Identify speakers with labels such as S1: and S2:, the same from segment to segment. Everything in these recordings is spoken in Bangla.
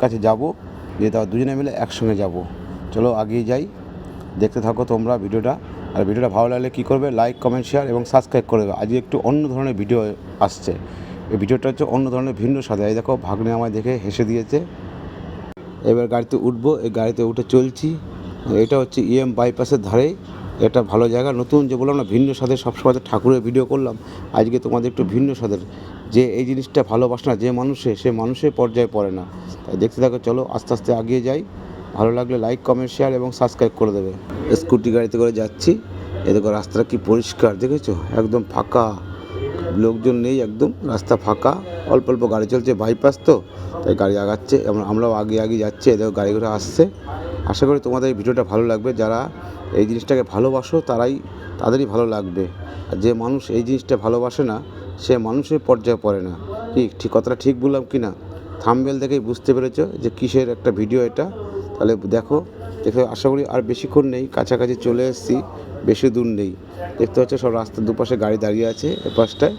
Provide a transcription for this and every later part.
S1: কাছে যাব, দিয়ে তারপর দুজনে মিলে একসঙ্গে যাব। চলো আগিয়ে যাই, দেখতে থাকো তোমরা ভিডিওটা। আর ভিডিওটা ভালো লাগলে কী করবে, লাইক কমেন্ট শেয়ার এবং সাবস্ক্রাইব করে দেবে। আজকে একটু অন্য ধরনের ভিডিও আসছে। এই ভিডিওটা হচ্ছে অন্য ধরনের ভিন্ন স্বাদে। এই দেখো ভাগ্নে আমায় দেখে হেসে দিয়েছে। এবার গাড়িতে উঠবো, এই গাড়িতে উঠে চলছি। এটা হচ্ছে বাইপাসের ধারেই। এটা ভালো জায়গা, নতুন যে বললাম না ভিন্ন স্বাদের, সবসময় তো ঠাকুরের ভিডিও করলাম, আজকে তোমাদের একটু ভিন্ন স্বাদের। যে এই জিনিসটা ভালোবাসে না যে মানুষে, সে মানুষের পর্যায়ে পড়ে না। তাই দেখতে থাকো, চলো আস্তে আস্তে এগিয়ে যাই। ভালো লাগলে লাইক কমেন্ট শেয়ার এবং সাবস্ক্রাইব করে দেবে। স্কুটি গাড়িতে করে যাচ্ছি। এ দেখো রাস্তাটা কি পরিষ্কার, দেখেছো? একদম ফাঁকা, লোকজন নেই, একদম রাস্তা ফাঁকা। অল্প অল্প গাড়ি চলছে, বাইপাস তো, তাই গাড়ি আগাচ্ছে, আমরাও আগে যাচ্ছি। এদের গাড়ি ঘোড়া আসছে। আশা করি তোমাদের এই ভিডিওটা ভালো লাগবে। যারা এই জিনিসটাকে ভালোবাসো তাদেরই ভালো লাগবে। আর যে মানুষ এই জিনিসটা ভালোবাসে না, সে মানুষের পর্যায়ে পড়ে না। ঠিক কথাটা ঠিক বললাম কি না? থাম্বনেল দেখেই বুঝতে পেরেছো যে কিসের একটা ভিডিও এটা। তাহলে দেখো, আশা করি আর বেশিক্ষণ নেই, কাছাকাছি চলে এসেছি, বেশি দূর নেই। দেখতে হচ্ছে সব রাস্তার দুপাশে গাড়ি দাঁড়িয়ে আছে। এ পাশটায়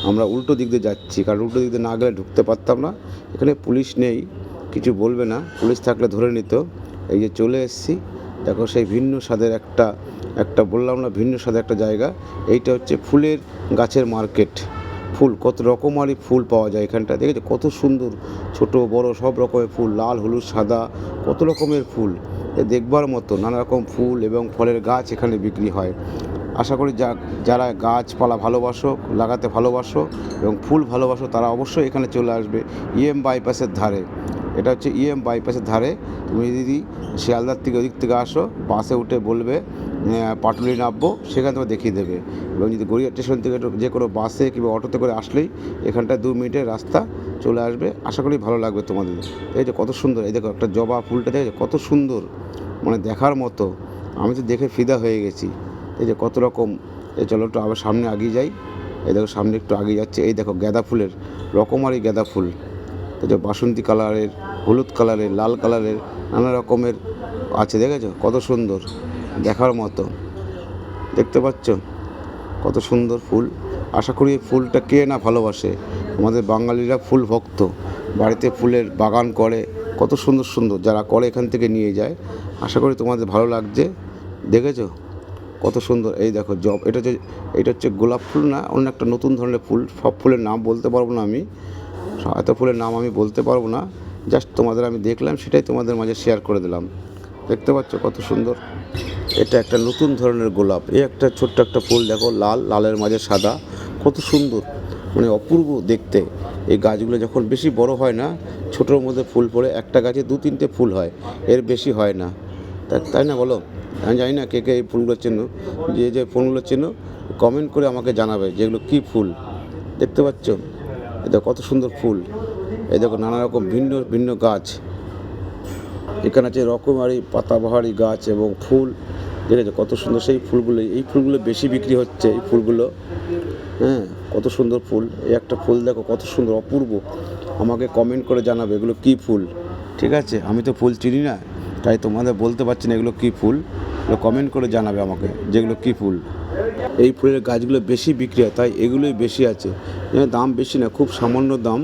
S1: আমরা উল্টো দিক দিয়ে যাচ্ছি, কারণ উল্টো দিক দিয়ে না গেলে ঢুকতে পারতাম না। এখানে পুলিশ নেই, কিছু বলবে না, পুলিশ থাকলে ধরে নিত। এই যে চলে এসেছি, দেখো সেই ভিন্ন স্বাদের একটা বললাম না, ভিন্ন স্বাদের একটা জায়গা। এইটা হচ্ছে ফুলের গাছের মার্কেট। ফুল কত রকমারই ফুল পাওয়া যায় এখানটা, দেখেছো কত সুন্দর, ছোট বড় সব রকমের ফুল, লাল হলুদ সাদা, কত রকমের ফুল। দেখবার মতো নানা রকম ফুল এবং ফলের গাছ এখানে বিক্রি হয়। আশা করি যারা গাছপালা ভালোবাসো, লাগাতে ভালোবাসো এবং ফুল ভালোবাসো, তারা অবশ্যই এখানে চলে আসবে। বাইপাসের ধারে, এটা হচ্ছে বাইপাসের ধারে। তুমি যদি শিয়ালদার থেকে ওদিক থেকে আসো, বাসে উঠে বলবে পাটুলি নামবো, সেখানে তোমার দেখিয়ে দেবে। এবং যদি গড়িয়া স্টেশন থেকে যে কোনো বাসে কিংবা অটোতে করে আসলেই এখানটায় 2 মিনিটের রাস্তা চলে আসবে। আশা করি ভালো লাগবে তোমাদের। এই যে কত সুন্দর, এই দেখো একটা জবা ফুলটা দেখো কত সুন্দর, মানে দেখার মতো। আমি তো দেখে ফিদা হয়ে গেছি। এই যে কত রকম। এই চলো একটু আবার সামনে এগিয়ে যাই। এই দেখো সামনে একটু এগিয়ে যাচ্ছে। এই দেখো গাঁদা ফুলের রকমারি গাঁদা ফুল, এই যে বাসন্তী কালারের, হলুদ কালারের, লাল কালারের, নানা রকমের আছে। দেখেছো কত সুন্দর, দেখার মতো। দেখতে পাচ্ছ কত সুন্দর ফুল। আশা করি এই ফুলটা কে না ভালোবাসে। আমাদের বাঙালিরা ফুল ভক্ত, বাড়িতে ফুলের বাগান করে, কত সুন্দর সুন্দর যারা করে এখান থেকে নিয়ে যায়। আশা করি তোমাদের ভালো লাগছে। দেখেছো কত সুন্দর। এই দেখো এটা হচ্ছে গোলাপ ফুল না, অন্য একটা নতুন ধরনের ফুল। সব ফুলের নাম বলতে পারবো না আমি, এত ফুলের নাম আমি বলতে পারবো না। জাস্ট তোমাদের আমি দেখলাম, সেটাই তোমাদের মাঝে শেয়ার করে দিলাম। দেখতে পাচ্ছ কত সুন্দর। এটা একটা নতুন ধরনের গোলাপ। এই একটা ছোট্ট একটা ফুল দেখো, লালের মাঝে সাদা, কত সুন্দর, মানে অপূর্ব দেখতে। এই গাছগুলো যখন বেশি বড় হয় না, ছোটোর মধ্যে ফুল পড়ে, একটা গাছে 2-3টে ফুল হয়, এর বেশি হয় না। তাই না বলো? আমি জানি না কে কে এই ফুলগুলো চেনো। যে ফুলগুলো চেনো কমেন্ট করে আমাকে জানাবে যেগুলো কী ফুল। দেখতে পাচ্ছ এটা কত সুন্দর ফুল। এই দেখো নানা রকম ভিন্ন ভিন্ন গাছ এখানে আছে, রকমারি পাতাবাহারি গাছ এবং ফুল। দেখেছো কত সুন্দর সেই ফুলগুলো। এই ফুলগুলো বেশি বিক্রি হচ্ছে, এই ফুলগুলো। হ্যাঁ, কত সুন্দর ফুল। এই একটা ফুল দেখো কত সুন্দর, অপূর্ব। আমাকে কমেন্ট করে জানাবে এগুলো কী ফুল। ঠিক আছে, আমি তো ফুল চিনি না, তাই তোমাদের বলতে পারছি না এগুলো কী ফুল। এগুলো কমেন্ট করে জানাবে আমাকে যেগুলো কী ফুল। এই ফুলের গাছগুলো বেশি বিক্রি হয়, তাই এগুলোই বেশি আছে। দাম বেশি না, খুব সামান্য দাম।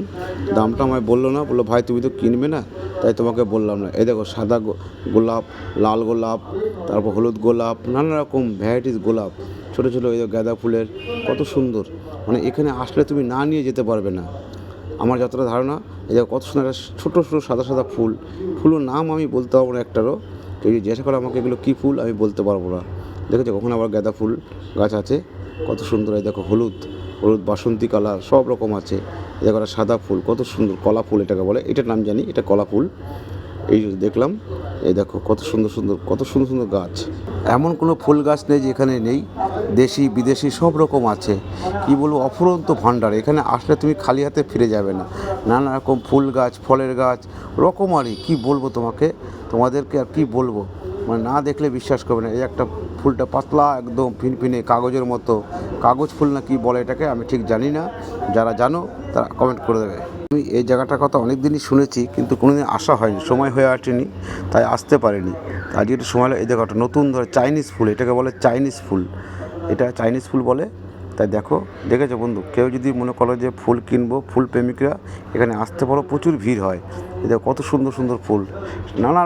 S1: দামটা আমায় বললো না, বললো ভাই তুমি তো কিনবে না, তাই তোমাকে বললাম না। এই দেখো সাদা গোলাপ, লাল গোলাপ, তারপর হলুদ গোলাপ, নানা রকম ভ্যারাইটিস গোলাপ, ছোটো ছোটো এই গাঁদা ফুলের, কত সুন্দর। মানে এখানে আসলে তুমি না নিয়ে যেতে পারবে না, আমার যতটা ধারণা। এই দেখো কত সুন্দর একটা ছোটো ছোটো সাদা সাদা ফুল। ফুলের নাম আমি বলতে পারবো না একটারও। কেউ যদি জিজ্ঞাসা করে আমাকে এগুলো কী ফুল, আমি বলতে পারবো না। দেখেছো কখন আবার গাঁদা ফুল গাছ আছে, কত সুন্দর। এই দেখো হলুদ বাসন্তী কালার সব রকম আছে। এই দেখো একটা সাদা ফুল, কত সুন্দর, কলা ফুল এটাকে বলে, এটার নাম জানি, এটা কলা ফুল। এই দেখলাম। এই দেখো কত সুন্দর সুন্দর গাছ। এমন কোনো ফুল গাছ নেই যে এখানে নেই, দেশি বিদেশি সব রকম আছে। কি বলবো, অফুরন্ত ভাণ্ডার। এখানে আসলে তুমি খালি হাতে ফিরে যাবে না। নানা রকম ফুল গাছ, ফলের গাছ, রকমারি কি বলবো তোমাদেরকে আর কি বলবো, মানে না দেখলে বিশ্বাস করবে না। এই একটা ফুলটা পাতলা একদম ফিনফিনে কাগজের মতো, কাগজ ফুল না কি বলে এটাকে, আমি ঠিক জানি না। যারা জানো তারা কমেন্ট করে দেবে। আমি এই জায়গাটার কথা অনেক দিনই শুনেছি, কিন্তু কোনোদিন আসা হয়নি, সময় হয়ে আসেনি, তাই আসতে পারিনি। আজকে একটু সময় হলো। এই দেখো একটা নতুন ধরে চাইনিজ ফুল, এটাকে বলে চাইনিজ ফুল, এটা চাইনিজ ফুল বলে। তা তাই দেখেছো বন্ধু, কেউ যদি মনে করো যে ফুল কিনবো, ফুল প্রেমিকরা এখানে আসতে পারো, প্রচুর ভিড় হয়। দেখো কত সুন্দর সুন্দর ফুল, নানা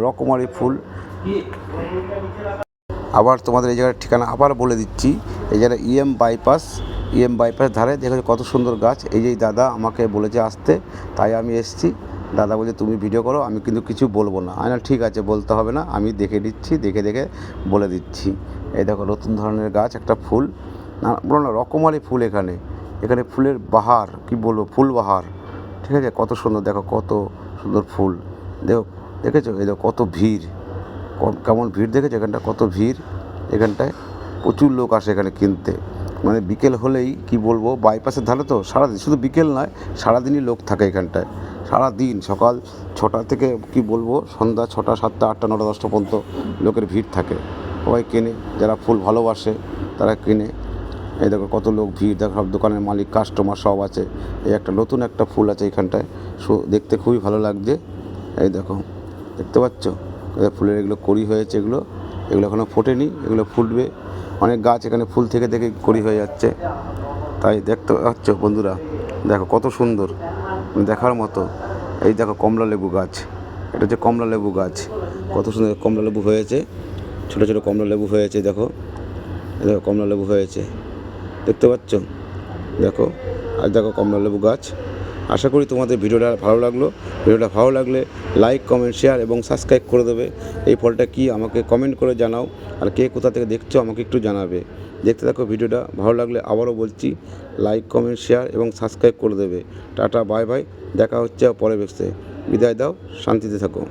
S1: রকমারি ফুল। আবার তোমাদের এই জায়গার ঠিকানা আবার বলে দিচ্ছি, এই জায়গায় ইএম বাইপাস ধারে দেখো কত সুন্দর গাছ। এই যে দাদা আমাকে বলেছে আসতে, তাই আমি এসেছি। দাদা বলছে তুমি ভিডিও করো, আমি কিন্তু কিছু বলবো না। আমি ঠিক আছে, বলতে হবে না, আমি দেখে দিচ্ছি, দেখে বলে দিচ্ছি। এই দেখো নতুন ধরনের গাছ, একটা ফুল, নানা রকমারি ফুল। এখানে ফুলের বাহার, কি বলবো, ফুল বাহার। ঠিক আছে, কত সুন্দর, দেখো কত সুন্দর ফুল। দেখেছো, এই দেখো কত ভিড়, কেমন ভিড় দেখেছো এখানটা, কত ভিড়। এখানটায় প্রচুর লোক আসে এখানে কিনতে। মানে বিকেল হলেই, কি বলবো, বাইপাসের ধারে তো সারাদিন, শুধু বিকেল নয়, সারাদিনই লোক থাকে এখানটায়। সারাদিন সকাল 6টা থেকে, কি বলবো, সন্ধ্যা 6টা 7টা 8টা 9টা 10টা পর্যন্ত লোকের ভিড় থাকে। সবাই কেনে, যারা ফুল ভালোবাসে তারা কেনে। এই দেখো কত লোক ভিড়, দেখো সব দোকানের মালিক, কাস্টমার সব আছে। এই একটা নতুন একটা ফুল আছে এখানটায়, দেখতে খুবই ভালো লাগছে। এই দেখো, দেখতে পাচ্ছ ফুলের এগুলো কড়ি হয়েছে, এগুলো এখনও ফোটেনি, এগুলো ফুটবে। অনেক গাছ এখানে ফুল থেকে কড়ি হয়ে যাচ্ছে। তাই দেখতে পাচ্ছ বন্ধুরা, দেখো কত সুন্দর, দেখার মতো। এই দেখো কমলা লেবু গাছ, এটা হচ্ছে কমলা লেবু গাছ, কত সুন্দর কমলা লেবু হয়েছে, ছোটো ছোটো কমলা লেবু হয়েছে। দেখো কমলা লেবু হয়েছে, দেখতে পাচ্ছ, দেখো। আর দেখো কমলা লেবু গাছ। আশা করি তোমাদের ভিডিওটা ভালো লাগলো। ভিডিওটা ভালো লাগলে লাইক, কমেন্ট, শেয়ার এবং সাবস্ক্রাইব করে দেবে। এই ফলটা কি আমাকে কমেন্ট করে জানাও, আর কে কোথা থেকে দেখছো আমাকে একটু জানাবে। দেখতে থাকো ভিডিওটা, ভালো লাগলে আবারও বলছি লাইক, কমেন্ট, শেয়ার এবং সাবস্ক্রাইব করে দেবে। টাটা, বাই বাই, দেখা হচ্ছে পরে বেসতে। বিদায় দাও, শান্তিতে থাকো।